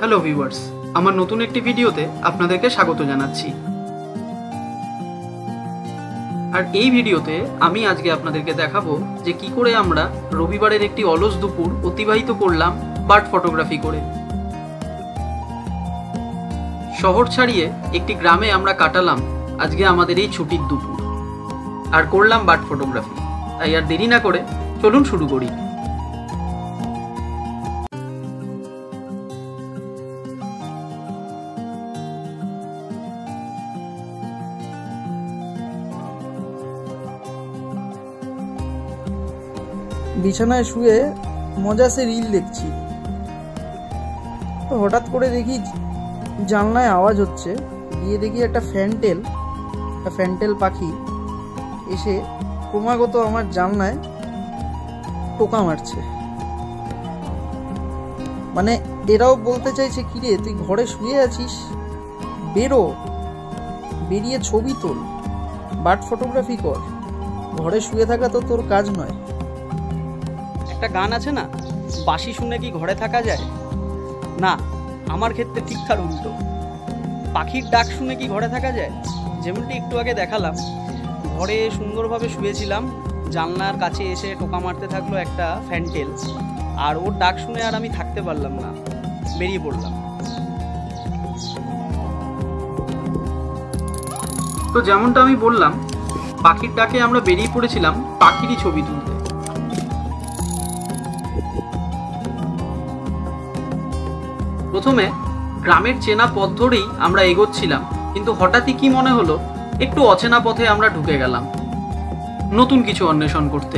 Hello viewers, আমার নতুন একটি ভিডিওতে আপনাদেরকে স্বাগত জানাচ্ছি। আর এই ভিডিওতে আমি আজকে আপনাদেরকে দেখাবো যে কি করে আমরা রবিবারের একটি অলস দুপুর অতিবাহিত করলাম বার্ড ফটোগ্রাফি করে। শহর ছাড়িয়ে একটি গ্রামে আমরা কাটালাম আজকে আমাদের এই ছুটির দুপুর আর করলাম বার্ড ফটোগ্রাফি। তাই আর দেরি না করে চলুন শুরু করি। বিছানায় শুয়ে মজাসে রিল দেখছি, তো হঠাৎ করে দেখি জানলায় আওয়াজ হচ্ছে। গিয়ে দেখি একটা ফ্যান্টেল পাখি এসে ক্রমাগত আমার জানলায় টোকা মারছে। মানে এরাও বলতে চাইছে, কিরে তুই ঘরে শুয়ে আছিস, বেরিয়ে ছবি তোল, বার্ড ফটোগ্রাফি কর, ঘরে শুয়ে থাকা তো তোর কাজ নয়। একটা গান আছে না, বাঁশি শুনে কি ঘরে থাকা যায়? না, আমার ক্ষেত্রে ঠিক তার উল্টো। পাখির ডাক শুনে কি ঘরে থাকা যায়? যেমনটি একটু আগে দেখালাম, ঘরে সুন্দরভাবে শুয়েছিলাম, জানলার কাছে এসে টোকা মারতে থাকলো একটা ফ্যান্টেল, আর ওর ডাক শুনে আর আমি থাকতে পারলাম না, বেরিয়ে পড়লাম। তো যেমনটা আমি বললাম, পাখির ডাকে আমরা বেরিয়ে পড়েছিলাম পাখিরই ছবি তুলতে। প্রথমে গ্রামের চেনা পথ ধরেই আমরা এগোচ্ছিলাম, কিন্তু হঠাৎই কি মনে হলো একটু অচেনা পথে আমরা ঢুকে গেলাম নতুন কিছু অন্বেষণ করতে।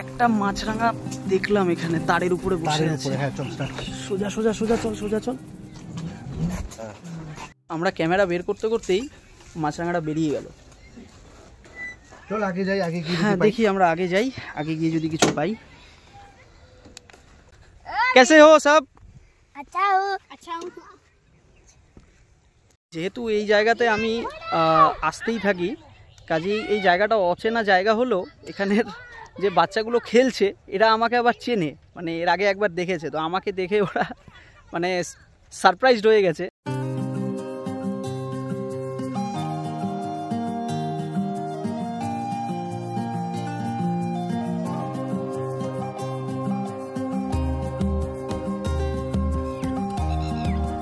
একটা মাছরাঙা দেখলাম এখানে তারের উপরে বসে আছে। সোজা সোজা সোজা চল, সোজা চল। আমরা ক্যামেরা বের করতে করতেই মাছরাঙাটা বেরিয়ে গেল। চল আগে যাই, আগে গিয়ে হ্যাঁ দেখি, আমরা আগে যাই, আগে গিয়ে যদি কিছু পাই। कैसे हो सब? अच्छा हूँ। যেহেতু এই জায়গাতে আমি আসতেই থাকি, কাজেই এই জায়গাটা অচেনা জায়গা হলো, এখানের যে বাচ্চাগুলো খেলছে এরা আমাকে আবার চেনে, মানে এর আগে একবার দেখেছে, তো আমাকে দেখে ওরা মানে সারপ্রাইজড হয়ে গেছে।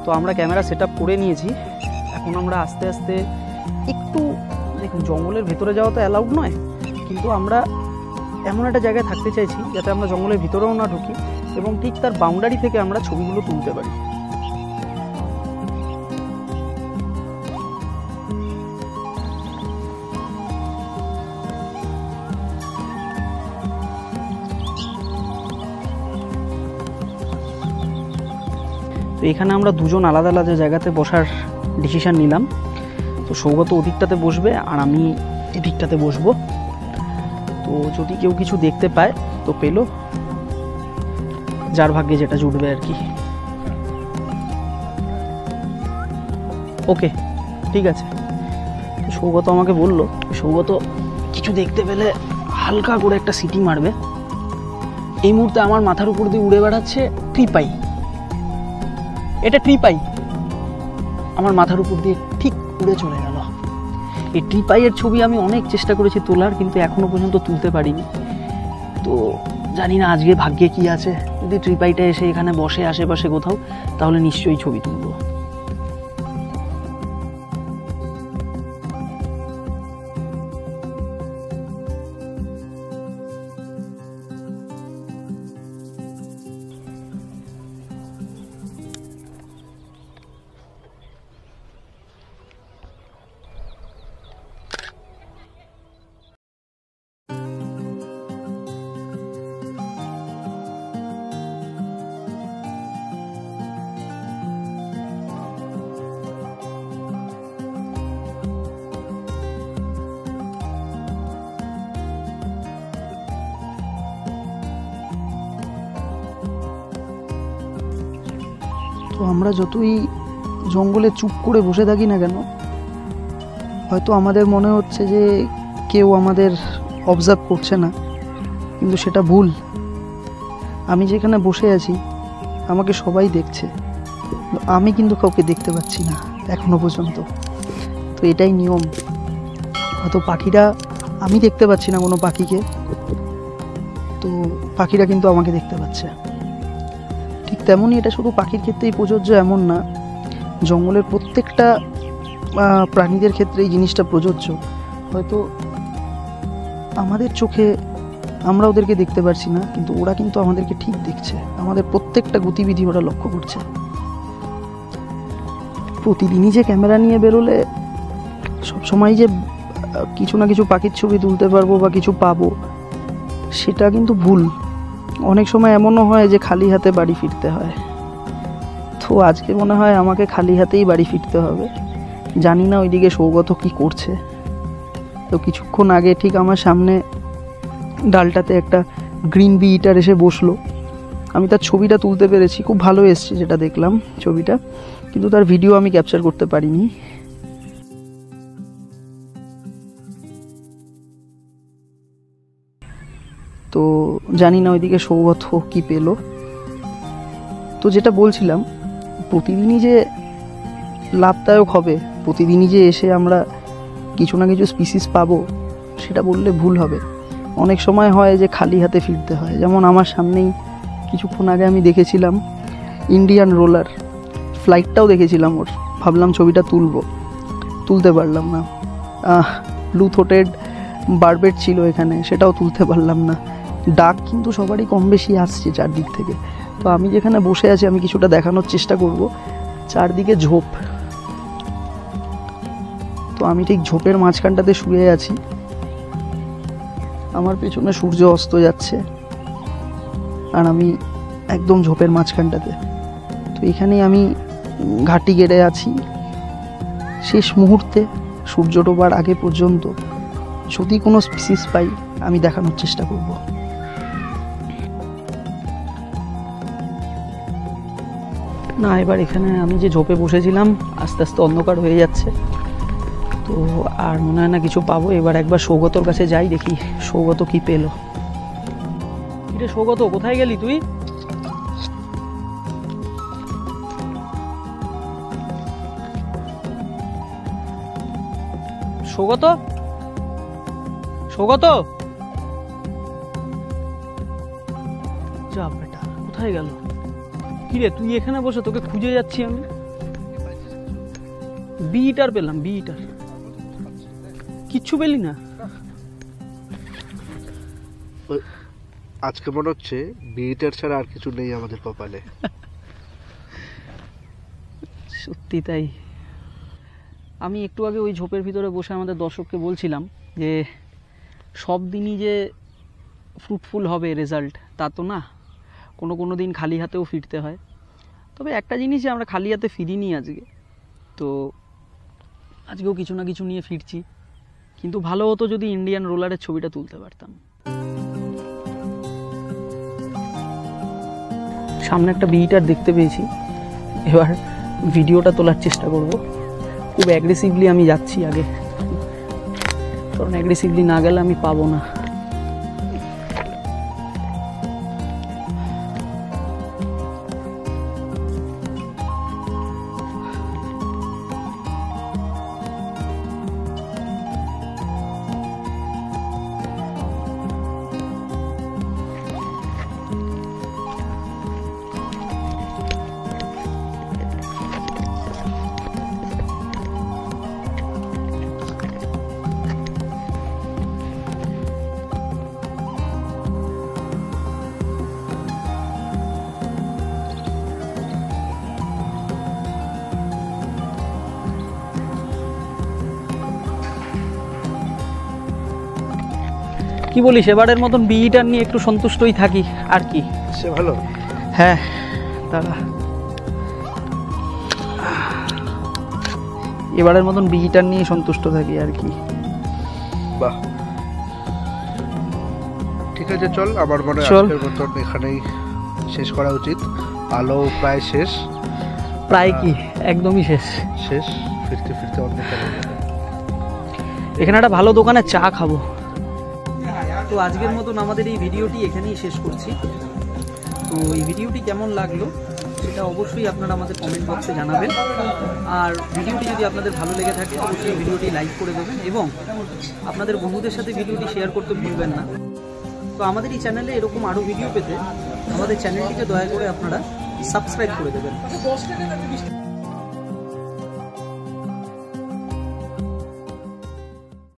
তো আমরা ক্যামেরা সেট আপ করে নিয়েছি, এখন আমরা আস্তে আস্তে একটু দেখুন, জঙ্গলের ভেতরে যাওয়া তো অ্যালাউড নয়, কিন্তু আমরা এমন একটা জায়গায় থাকতে চাইছি যাতে আমরা জঙ্গলের ভিতরেও না ঢুকি এবং ঠিক তার বাউন্ডারি থেকে আমরা ছবিগুলো তুলতে পারি। তো এখানে আমরা দুজন আলাদা আলাদা জায়গাতে বসার ডিসিশন নিলাম। তো সৌগত ওদিকটাতে বসবে আর আমি এদিকটাতে বসবো। তো যদি কেউ কিছু দেখতে পায় তো পেলো, যার ভাগ্যে যেটা জুটবে আর কি। ওকে, ঠিক আছে। সৌগত আমাকে বললো, সৌগত কিছু দেখতে পেলে হালকা করে একটা সিটি মারবে। এই মুহূর্তে আমার মাথার উপর দিয়ে উড়ে বেড়াচ্ছে ট্রিপাই। এটা ট্রিপাই আমার মাথার উপর দিয়ে ঠিক উড়ে চলে গেল। এই ট্রিপাইয়ের ছবি আমি অনেক চেষ্টা করেছি তোলার, কিন্তু এখনো পর্যন্ত তুলতে পারিনি। তো জানি না আজকে ভাগ্যে কি আছে, যদি ট্রিপাইটা এসে এখানে বসে আশেপাশে কোথাও, তাহলে নিশ্চয়ই ছবি তুলবো। তো আমরা যতই জঙ্গলে চুপ করে বসে থাকি না কেন, হয়তো আমাদের মনে হচ্ছে যে কেউ আমাদের অবজার্ভ করছে না, কিন্তু সেটা ভুল। আমি যেখানে বসে আছি আমাকে সবাই দেখছে, আমি কিন্তু কাউকে দেখতে পাচ্ছি না এখনো পর্যন্ত। তো এটাই নিয়ম। হয়তো পাখিরা, আমি দেখতে পাচ্ছি না কোনো পাখিকে, তো পাখিরা কিন্তু আমাকে দেখতে পাচ্ছে। ঠিক তেমনই এটা শুধু পাখির ক্ষেত্রেই প্রযোজ্য এমন না, জঙ্গলের প্রত্যেকটা প্রাণীদের ক্ষেত্রে এই জিনিসটা প্রযোজ্য। হয়তো আমাদের চোখে আমরা ওদেরকে দেখতে পারছি না, কিন্তু ওরা কিন্তু আমাদেরকে ঠিক দেখছে, আমাদের প্রত্যেকটা গতিবিধি ওরা লক্ষ্য করছে। প্রতিদিনই যে ক্যামেরা নিয়ে বেরোলে সবসময় যে কিছু না কিছু পাখির ছবি তুলতে পারবো বা কিছু পাবো, সেটা কিন্তু ভুল। অনেক সময় এমনও হয় যে খালি হাতে বাড়ি ফিরতে হয়। তো আজকে মনে হয় আমাকে খালি হাতেই বাড়ি ফিরতে হবে। জানি না ওইদিকে সৌগত কি করছে। তো কিছুক্ষণ আগে ঠিক আমার সামনে ডালটাতে একটা গ্রিন বি ইটার এসে বসলো। আমি তার ছবিটা তুলতে পেরেছি, খুব ভালো এসছে যেটা দেখলাম ছবিটা, কিন্তু তার ভিডিও আমি ক্যাপচার করতে পারিনি। তো জানি না ওইদিকে সৌগত কি পেলো। তো যেটা বলছিলাম, প্রতিদিনই যে লাভদায়ক হবে, প্রতিদিনই যে এসে আমরা কিছু না কিছু স্পিসিস পাবো, সেটা বললে ভুল হবে। অনেক সময় হয় যে খালি হাতে ফিরতে হয়। যেমন আমার সামনেই কিছুক্ষণ আগে আমি দেখেছিলাম ইন্ডিয়ান রোলার, ফ্লাইটটাও দেখেছিলাম ওর, ভাবলাম ছবিটা তুলতে পারলাম না। ব্লু থ্রোটেড বারবেট ছিল এখানে, সেটাও তুলতে পারলাম না। ডাক কিন্তু সবারই কম বেশি আসছে চারদিক থেকে। তো আমি যেখানে বসে আছি আমি কিছুটা দেখানোর চেষ্টা করব। চারদিকে ঝোপ, তো আমি ঠিক ঝোপের মাঝখানটাতে শুয়ে আছি। আমার পেছনে সূর্য অস্ত যাচ্ছে আর আমি একদম ঝোপের মাঝখানটাতে। তো এখানেই আমি ঘাঁটি গেড়ে আছি। শেষ মুহূর্তে সূর্য ডোবার আগে পর্যন্ত যদি কোনো স্পিসিস পাই আমি দেখানোর চেষ্টা করব। না, এবার এখানে আমি যে ঝোপে বসেছিলাম আস্তে আস্তে অন্ধকার হয়ে যাচ্ছে, তো আর মনে হয় না কিছু পাবো। এবার একবার সৌগতর কাছে যাই, দেখি সৌগত কি পেলো। কিরে সৌগত, কোথায় গেলি তুই? সৌগত, সৌগত, যা বেটা, কোথায় গেল? কিরে তুই এখানে বসে, তোকে খুঁজে যাচ্ছি আমি। বিটার পেলাম, বিটার। কিচ্ছু পেলি না? আজকে মনে হচ্ছে বিটার ছাড়া আর কিছু নেই আমাদের কপালে। সত্যি তাই। আমি একটু আগে ওই ঝোপের ভিতরে বসে আমাদের দর্শককে বলছিলাম যে সব দিনই যে ফ্রুটফুল হবে রেজাল্ট তা তো না, কোনো দিন খালি হাতেও ফিরতে হয়। তবে একটা জিনিসই আমরা খালি হাতে ফিরিনি আজকে, তো আজকেও কিছু না কিছু নিয়ে ফিরছি। কিন্তু ভালো হতো যদি ইন্ডিয়ান রোলারের ছবিটা তুলতে পারতাম। সামনে একটা বিটার দেখতে পেয়েছি, এবার ভিডিওটা তোলার চেষ্টা করব। খুব অ্যাগ্রেসিভলি আমি যাচ্ছি আগে, কারণ অ্যাগ্রেসিভলি না গেলে আমি পাবো না। কি বলিস, এবারের মতন বিটার নিয়ে একটু সন্তুষ্টই থাকি আর কি। সে ভালো। হ্যাঁ দাদা, এবারের মতন বিটার নিয়ে সন্তুষ্ট থাকি আর কি। বাহ, ঠিক আছে, চল। আমার মনে হয় চল। আজকের মতন এখানেই শেষ করা উচিত। আলো প্রায় শেষ। প্রায় কি, একদমই শেষ। ফিরতে ফিরতে অন্ধকার হয়ে যাবে। এখানে একটা ভালো দোকানে চা খাবো। তো আজকের মতন আমাদের এই ভিডিওটি এখানেই শেষ করছি। তো এই ভিডিওটি কেমন লাগলো সেটা অবশ্যই আপনারা আমাদের কমেন্ট বক্সে জানাবেন। আর ভিডিওটি যদি আপনাদের ভালো লেগে থাকে অবশ্যই ভিডিওটি লাইক করে দেবেন এবং আপনাদের বন্ধুদের সাথে ভিডিওটি শেয়ার করতে ভুলবেন না। তো আমাদের এই চ্যানেলে এরকম আরও ভিডিও পেতে আমাদের চ্যানেলটিকে দয়া করে আপনারা সাবস্ক্রাইব করে দেবেন।